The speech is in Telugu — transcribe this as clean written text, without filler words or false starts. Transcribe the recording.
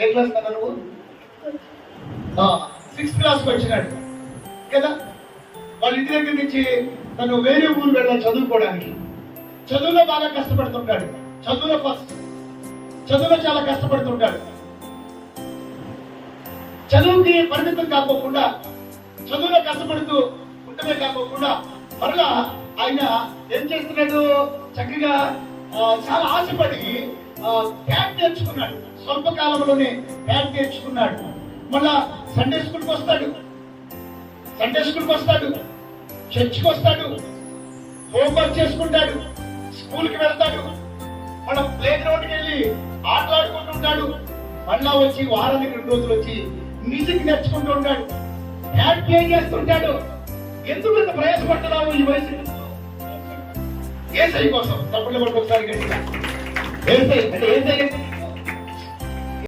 ఏ క్లాస్ కదా నువ్వు? 6th క్లాస్కి వచ్చినాడు కదా. వాళ్ళ ఇంటి దగ్గర నుంచి తను వేరే ఊరు వెళ్ళాలి చదువుకోవడానికి. చదువులో బాగా కష్టపడుతుంటాడు. చదువులో ఫస్ట్, చదువులో చాలా కష్టపడుతుంటాడు. చదువుకి పరిమితం కాకోకుండా, చదువులో కష్టపడుతూ ఉండమే కాకోకుండా మరలా ఆయన ఏం చేస్తున్నాడు, చక్కగా చాలా ఆశపడి ప్యాట్ నేర్చుకున్నాడు. స్వల్ప కాలంలోనే ప్యాట్ నేర్చుకున్నాడు. మళ్ళా సండే స్కూల్కి వస్తాడు, చర్చ్కి వస్తాడు, హోంవర్క్ చేసుకుంటాడు, స్కూల్కి వెళ్తాడు, మన ప్లే గ్రౌండ్కి వెళ్ళి ఆటలాడుకుంటుంటాడు. మళ్ళా వచ్చి వారానికి 2 రోజులు వచ్చి మ్యూజిక్ నేర్చుకుంటూ ఉంటాడు, ప్యాట్ ప్లే చేస్తుంటాడు. ఎందుకు ఇంత ప్రయాసపడుతున్నావు ఈ వయసు? ఏసై కోసం. తప్పులు ఒకసారి గట్టిగా ఏసై అంటే ఏసై